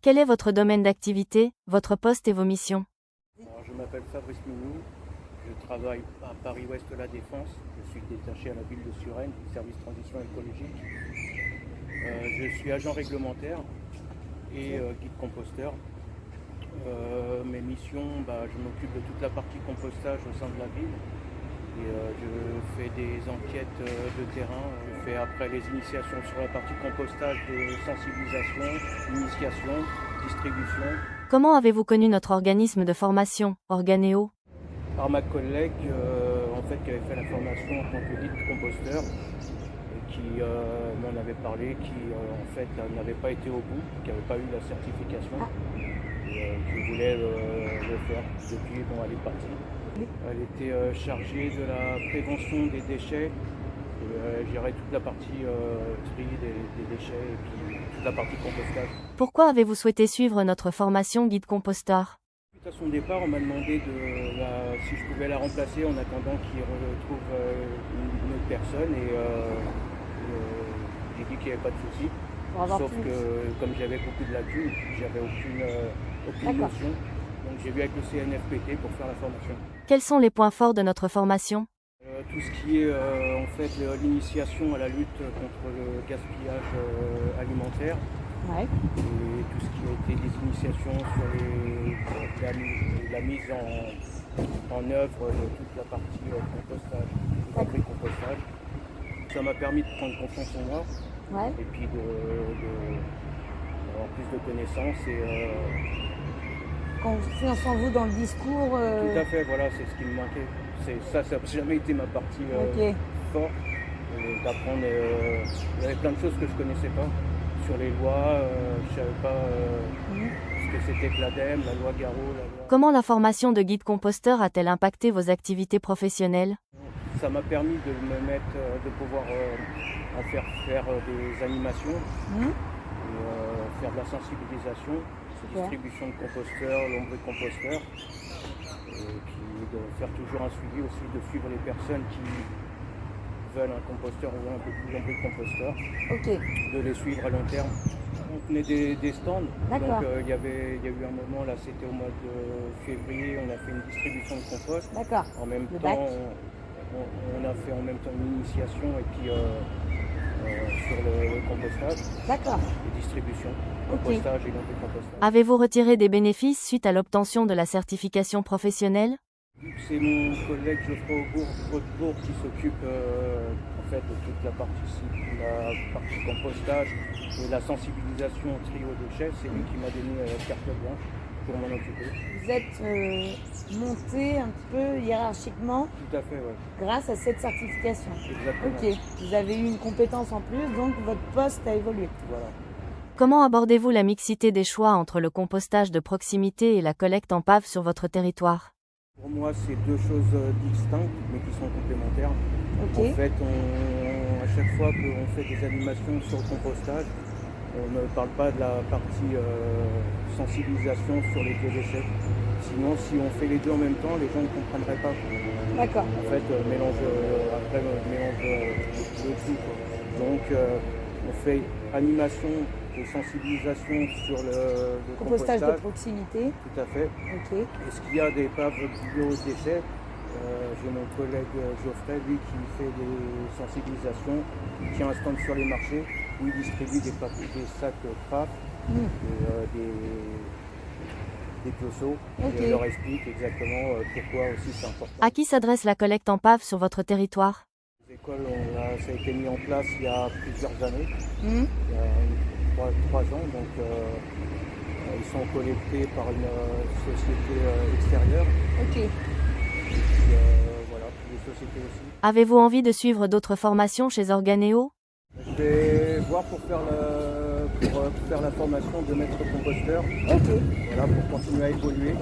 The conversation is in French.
Quel est votre domaine d'activité, votre poste et vos missions? Alors, je m'appelle Fabrice Mignou, je travaille à Paris-Ouest La Défense, je suis détaché à la ville de Suresnes, service transition écologique. Je suis agent réglementaire et guide composteur. Mes missions, je m'occupe de toute la partie compostage au sein de la ville et je fais des enquêtes de terrain, je fais après les initiations sur la partie compostage de sensibilisation, initiation, distribution. Comment avez-vous connu notre organisme de formation, Organéo? Par ma collègue qui avait fait la formation en tant que guide composteur et qui m'en avait parlé, qui n'avait pas été au bout, qui n'avait pas eu la certification et qui voulait le faire. Depuis, elle est partie. Elle était chargée de la prévention des déchets et gérait toute la partie tri des déchets et puis toute la partie compostage. Pourquoi avez-vous souhaité suivre notre formation guide composteur? À son départ, on m'a demandé si je pouvais la remplacer en attendant qu'il retrouve une autre personne et j'ai dit qu'il n'y avait pas de souci. Sauf que comme j'avais beaucoup de lacunes, j'avais aucune notion. Donc j'ai vu avec le CNFPT pour faire la formation. Quels sont les points forts de notre formation? Tout ce qui est l'initiation à la lutte contre le gaspillage alimentaire. Ouais. Et tout ce qui a été des initiations sur la mise en œuvre de toute la partie compostage, compostage. Ça m'a permis de prendre confiance en moi et puis d'avoir plus de connaissances. Confiance en vous dans le discours. Tout à fait, voilà, c'est ce qui me manquait. Ça n'a jamais été ma partie forte. D'apprendre, il y avait plein de choses que je ne connaissais pas. Sur les lois, je ne savais pas ce que c'était que l'ADEME, la loi Garot. Comment la formation de guide composteur a-t-elle impacté vos activités professionnelles? Ça m'a permis de pouvoir faire des animations, faire de la sensibilisation, distribution de composteurs, lombriccomposteurs, et puis de faire toujours un suivi aussi, de suivre les personnes qui veulent un composteur ou un lombricomposteur, de les suivre à long terme. On tenait des stands, donc il y a eu un moment, là c'était au mois de février, on a fait une distribution de compost. En même temps, on a fait en même temps une initiation et puis sur le compostage, et distribution, compostage et lombricompostage. Avez-vous retiré des bénéfices suite à l'obtention de la certification professionnelle? C'est mon collègue Geoffroy Hautebourg qui s'occupe de toute la partie compostage et la sensibilisation au tri aux déchets. C'est lui qui m'a donné la carte blanche pour m'en occuper. Vous êtes monté un petit peu hiérarchiquement. Tout à fait, oui. Grâce à cette certification. Exactement. Vous avez eu une compétence en plus, donc votre poste a évolué. Voilà. Comment abordez-vous la mixité des choix entre le compostage de proximité et la collecte en pave sur votre territoire? Pour moi, c'est deux choses distinctes, mais qui sont complémentaires. En fait, à chaque fois qu'on fait des animations sur le compostage, on ne parle pas de la partie sensibilisation sur les biodéchets. Sinon, si on fait les deux en même temps, les gens ne comprendraient pas. En fait, mélange le tout. Donc, on fait animation et sensibilisation sur le compostage de proximité. Tout à fait. Est-ce qu'il y a des paves biodéchets? J'ai mon collègue Geoffrey, lui, qui fait des sensibilisations, qui tient un stand sur les marchés où il distribue des sacs PAF, des pioceaux, et leur explique exactement pourquoi aussi c'est important. À qui s'adresse la collecte en pave sur votre territoire? Les écoles, ça a été mis en place il y a plusieurs années, il y a 3 ans, donc ils sont collectés par une société extérieure. Et puis, voilà, les sociétés aussi. Avez-vous envie de suivre d'autres formations chez Organéo? Je vais voir pour faire la formation de maître composteur. Voilà, pour continuer à évoluer.